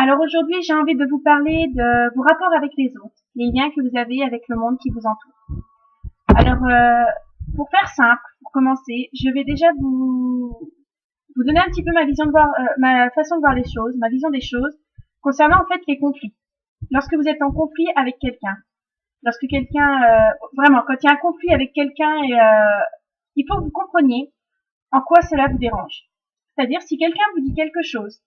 Alors aujourd'hui, j'ai envie de vous parler de vos rapports avec les autres, les liens que vous avez avec le monde qui vous entoure. Alors, pour faire simple, pour commencer, je vais déjà vous donner un petit peu ma vision de voir, ma façon de voir les choses, ma vision des choses concernant en fait les conflits. Lorsque vous êtes en conflit avec quelqu'un, lorsque quelqu'un, vraiment, quand il y a un conflit avec quelqu'un, il faut que vous compreniez en quoi cela vous dérange. C'est-à-dire si quelqu'un vous dit quelque chose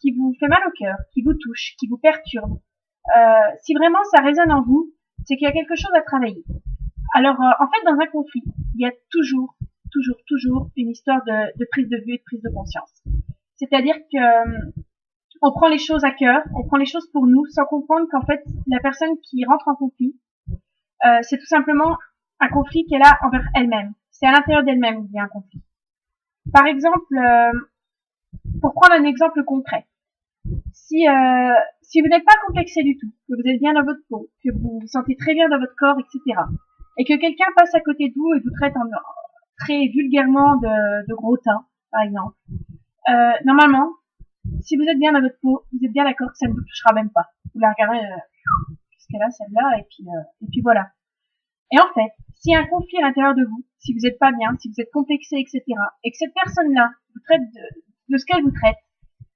qui vous fait mal au cœur, qui vous touche, qui vous perturbe, si vraiment ça résonne en vous, c'est qu'il y a quelque chose à travailler. Alors, en fait, dans un conflit, il y a toujours une histoire de prise de vue et de prise de conscience. C'est-à-dire que on prend les choses à cœur, on prend les choses pour nous, sans comprendre qu'en fait, la personne qui rentre en conflit, c'est tout simplement un conflit qu'elle a envers elle-même. C'est à l'intérieur d'elle-même qu'il y a un conflit. Par exemple, pour prendre un exemple concret, si vous n'êtes pas complexé du tout, que vous êtes bien dans votre peau, que vous vous sentez très bien dans votre corps, etc., et que quelqu'un passe à côté de vous et vous traite très vulgairement de gros tas, par exemple, normalement, si vous êtes bien dans votre peau, vous êtes bien d'accord que ça ne vous touchera même pas. Vous la regardez, qu'est-ce qu'elle a celle-là, et puis voilà. Et en fait, s'il y a un conflit à l'intérieur de vous, si vous n'êtes pas bien, si vous êtes complexé, etc., et que cette personne-là vous traite de ce qu'elle vous traite,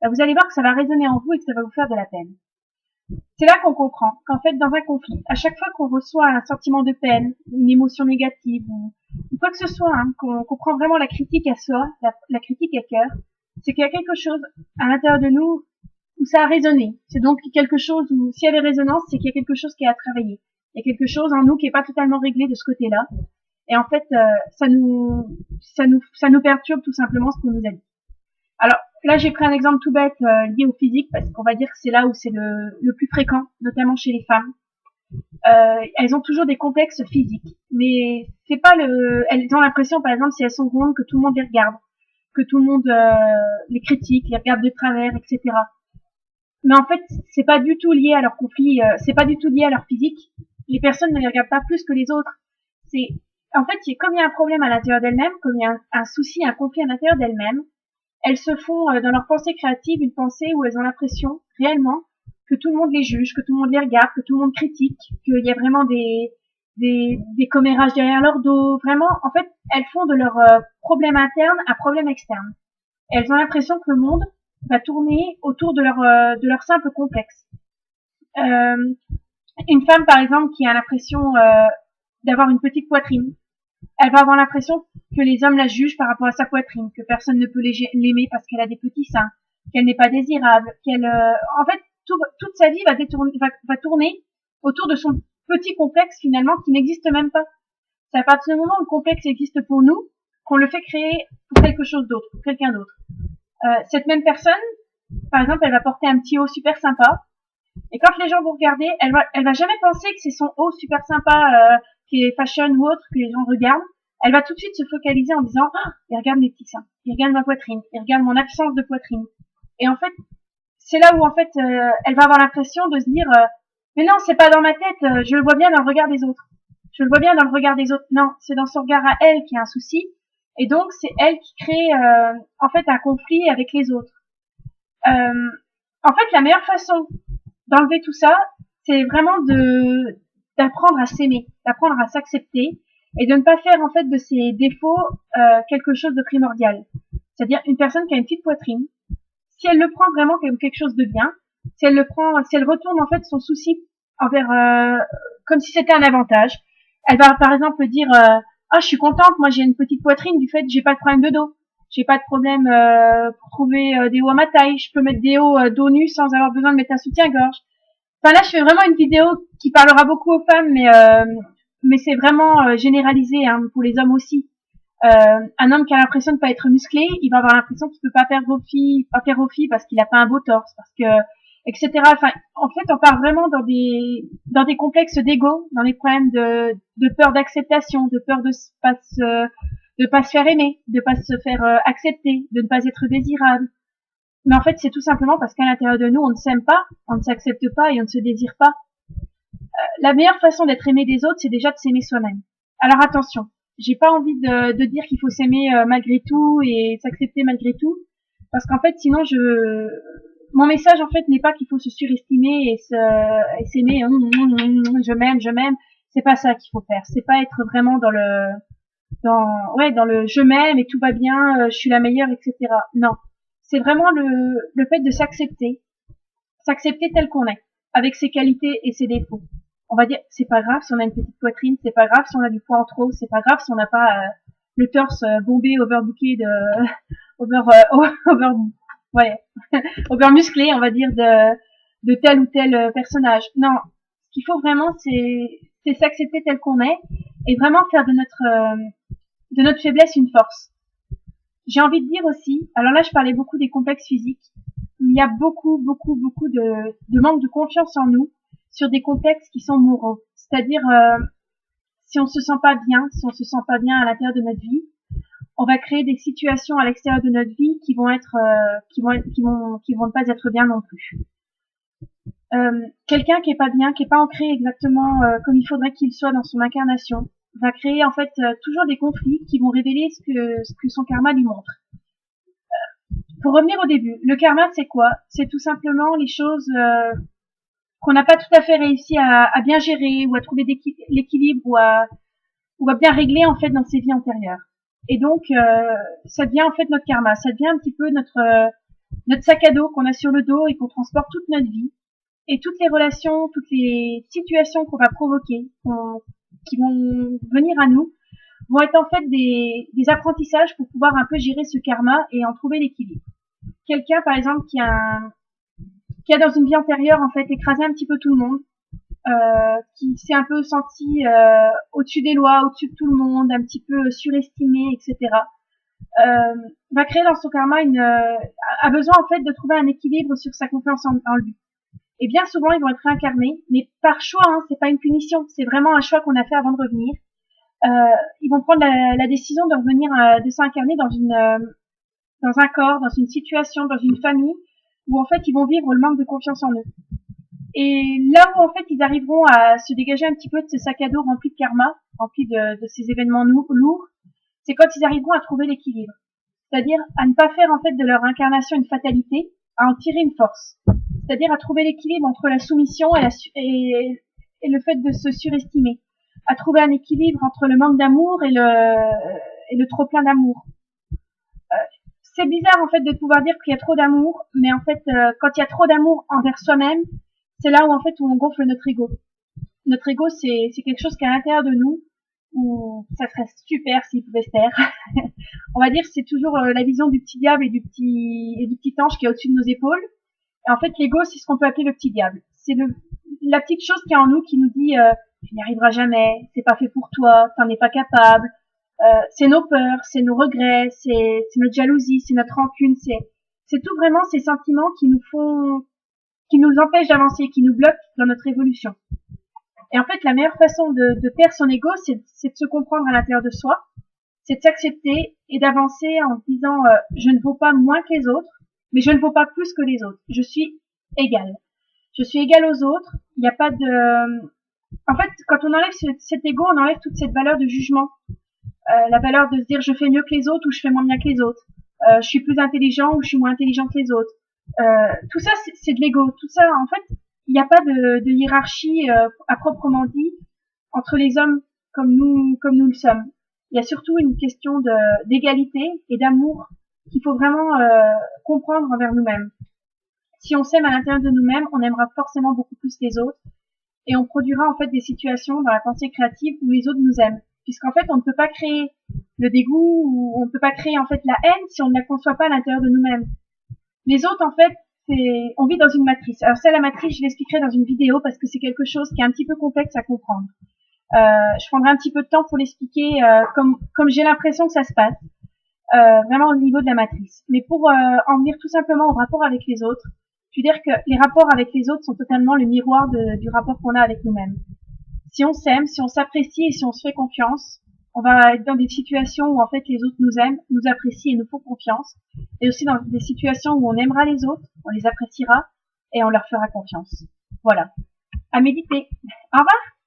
bah vous allez voir que ça va résonner en vous et que ça va vous faire de la peine. C'est là qu'on comprend qu'en fait, dans un conflit, à chaque fois qu'on reçoit un sentiment de peine, une émotion négative, ou quoi que ce soit, hein, qu'on prend vraiment la critique à soi, la critique à cœur, c'est qu'il y a quelque chose à l'intérieur de nous où ça a résonné. C'est donc quelque chose où, s'il y a des résonances, c'est qu'il y a quelque chose qui est à travailler. Il y a quelque chose en nous qui est pas totalement réglé de ce côté-là. Et en fait, ça nous perturbe tout simplement ce qu'on nous a dit. Alors, là, j'ai pris un exemple tout bête lié au physique, parce qu'on va dire que c'est là où c'est le plus fréquent, notamment chez les femmes. Elles ont toujours des complexes physiques, mais c'est pas elles ont l'impression, par exemple, si elles sont rondes, que tout le monde les regarde, que tout le monde les critique, les regarde de travers, etc. Mais en fait, c'est pas du tout lié à leur conflit, c'est pas du tout lié à leur physique. Les personnes ne les regardent pas plus que les autres. C'est, en fait, comme il y a un problème à l'intérieur d'elles-mêmes, comme il y a un souci, un conflit à l'intérieur d'elles-mêmes, elles se font dans leur pensée créative une pensée où elles ont l'impression réellement que tout le monde les juge, que tout le monde les regarde, que tout le monde critique, qu'il y a vraiment des commérages derrière leur dos. Vraiment, en fait, elles font de leur problème interne un problème externe. Et elles ont l'impression que le monde va tourner autour de leur simple complexe. Une femme, par exemple, qui a l'impression d'avoir une petite poitrine, elle va avoir l'impression que les hommes la jugent par rapport à sa poitrine, que personne ne peut l'aimer parce qu'elle a des petits seins, qu'elle n'est pas désirable, en fait, toute sa vie va tourner autour de son petit complexe finalement qui n'existe même pas. C'est à partir du moment où le complexe existe pour nous qu'on le fait créer pour quelque chose d'autre, pour quelqu'un d'autre. Cette même personne, par exemple, elle va porter un petit haut super sympa, et quand les gens vont regarder, elle va jamais penser que c'est son haut super sympa qui est fashion ou autre que les gens regardent. Elle va tout de suite se focaliser en disant il regarde mes petits seins, il regarde ma poitrine, il regarde mon absence de poitrine. Et en fait, c'est là où en fait elle va avoir l'impression de se dire mais non, c'est pas dans ma tête, je le vois bien dans le regard des autres. Je le vois bien dans le regard des autres. Non, c'est dans son regard à elle qu'il y a un souci. Et donc c'est elle qui crée en fait un conflit avec les autres. En fait, la meilleure façon d'enlever tout ça, c'est vraiment d'apprendre à s'aimer, d'apprendre à s'accepter et de ne pas faire en fait de ses défauts quelque chose de primordial. C'est-à-dire une personne qui a une petite poitrine, si elle le prend vraiment comme quelque chose de bien, si elle retourne en fait son souci envers comme si c'était un avantage, elle va par exemple dire je suis contente, moi j'ai une petite poitrine du fait que j'ai pas de problème de dos. J'ai pas de problème pour trouver des hauts à ma taille. Je peux mettre des hauts dos nus sans avoir besoin de mettre un soutien-gorge. Enfin là, je fais vraiment une vidéo qui parlera beaucoup aux femmes, mais c'est vraiment généralisé hein, pour les hommes aussi. Un homme qui a l'impression de pas être musclé, il va avoir l'impression qu'il peut pas faire aux filles parce qu'il a pas un beau torse, parce que etc. Enfin, en fait, on part vraiment dans des complexes d'ego, dans des problèmes de peur d'acceptation, de peur de pas se faire aimer, de pas se faire accepter, de ne pas être désirable. Mais en fait, c'est tout simplement parce qu'à l'intérieur de nous, on ne s'aime pas, on ne s'accepte pas et on ne se désire pas. La meilleure façon d'être aimé des autres, c'est déjà de s'aimer soi-même. Alors attention, j'ai pas envie de dire qu'il faut s'aimer malgré tout et s'accepter malgré tout, parce qu'en fait, sinon, mon message en fait n'est pas qu'il faut se surestimer et s'aimer, je m'aime. C'est pas ça qu'il faut faire. C'est pas être vraiment dans le je m'aime et tout va bien, je suis la meilleure, etc. Non. C'est vraiment le fait de s'accepter tel qu'on est, avec ses qualités et ses défauts. On va dire, c'est pas grave si on a une petite poitrine, c'est pas grave si on a du poids en trop, c'est pas grave si on n'a pas le torse bombé, overbooké ouais, over musclé, on va dire, de tel ou tel personnage. Non, ce qu'il faut vraiment, c'est s'accepter tel qu'on est et vraiment faire de notre faiblesse une force. J'ai envie de dire aussi, alors là je parlais beaucoup des complexes physiques, il y a beaucoup de manque de confiance en nous sur des complexes qui sont moraux. C'est-à-dire, si on se sent pas bien à l'intérieur de notre vie, on va créer des situations à l'extérieur de notre vie qui vont ne pas être bien non plus. Quelqu'un qui est pas bien, qui est pas ancré exactement comme il faudrait qu'il soit dans son incarnation, va créer en fait toujours des conflits qui vont révéler ce que son karma lui montre. Pour revenir au début, le karma c'est quoi? C'est tout simplement les choses qu'on n'a pas tout à fait réussi à bien gérer ou à trouver l'équilibre ou à bien régler en fait dans ses vies antérieures. Et donc ça devient en fait notre karma, ça devient un petit peu notre sac à dos qu'on a sur le dos et qu'on transporte toute notre vie. Et toutes les relations, toutes les situations qu'on va provoquer, qui vont venir à nous, vont être en fait des apprentissages pour pouvoir un peu gérer ce karma et en trouver l'équilibre. Quelqu'un, par exemple, qui a dans une vie antérieure, en fait, écrasé un petit peu tout le monde, qui s'est un peu senti au-dessus des lois, au-dessus de tout le monde, un petit peu surestimé, etc., va créer dans son karma a besoin, en fait, de trouver un équilibre sur sa confiance en lui. Et bien souvent, ils vont être réincarnés, mais par choix, hein, c'est pas une punition, c'est vraiment un choix qu'on a fait avant de revenir. Ils vont prendre la décision de revenir, de s'incarner dans un corps, dans une situation, dans une famille, où en fait ils vont vivre le manque de confiance en eux. Et là où en fait ils arriveront à se dégager un petit peu de ce sac à dos rempli de karma, rempli de ces événements lourds, c'est quand ils arriveront à trouver l'équilibre. C'est-à-dire à ne pas faire en fait de leur incarnation une fatalité, à en tirer une force. C'est-à-dire à trouver l'équilibre entre la soumission et le fait de se surestimer. À trouver un équilibre entre le manque d'amour et le trop plein d'amour. C'est bizarre en fait de pouvoir dire qu'il y a trop d'amour, mais en fait quand il y a trop d'amour envers soi-même, c'est là où en fait où on gonfle notre ego. Notre ego c'est quelque chose qui est à l'intérieur de nous, où ça serait super s'il pouvait se taire. On va dire que c'est toujours la vision du petit diable et du petit ange qui est au-dessus de nos épaules. Et en fait l'ego c'est ce qu'on peut appeler le petit diable. C'est la petite chose qui est en nous qui nous dit tu n'y arriveras jamais, c'est pas fait pour toi, t'en es pas capable. C'est nos peurs, c'est nos regrets, c'est notre jalousie, c'est notre rancune, c'est tout vraiment ces sentiments qui nous empêchent d'avancer, qui nous bloquent dans notre évolution. Et en fait, la meilleure façon de taire son ego, c'est de se comprendre à l'intérieur de soi, c'est de s'accepter et d'avancer en disant je ne vaux pas moins que les autres, mais je ne vaux pas plus que les autres. Je suis égale. Je suis égale aux autres. Il n'y a pas de... En fait, quand on enlève cet ego, on enlève toute cette valeur de jugement. La valeur de se dire je fais mieux que les autres ou je fais moins bien que les autres. Je suis plus intelligent ou je suis moins intelligent que les autres. Tout ça, c'est de l'ego. Tout ça, en fait, il n'y a pas de hiérarchie à proprement dit entre les hommes comme nous le sommes. Il y a surtout une question d'égalité et d'amour qu'il faut vraiment comprendre envers nous-mêmes. Si on s'aime à l'intérieur de nous-mêmes, on aimera forcément beaucoup plus les autres et on produira en fait des situations dans la pensée créative où les autres nous aiment. Puisqu'en fait, on ne peut pas créer le dégoût ou on ne peut pas créer en fait la haine si on ne la conçoit pas à l'intérieur de nous-mêmes. Les autres, en fait, on vit dans une matrice. Alors ça, la matrice, je l'expliquerai dans une vidéo parce que c'est quelque chose qui est un petit peu complexe à comprendre. Je prendrai un petit peu de temps pour l'expliquer comme j'ai l'impression que ça se passe, vraiment au niveau de la matrice. Mais pour en venir tout simplement au rapport avec les autres, je veux dire que les rapports avec les autres sont totalement le miroir du rapport qu'on a avec nous-mêmes. Si on s'aime, si on s'apprécie et si on se fait confiance, on va être dans des situations où en fait les autres nous aiment, nous apprécient et nous font confiance. Et aussi dans des situations où on aimera les autres, on les appréciera et on leur fera confiance. Voilà. À méditer. Au revoir.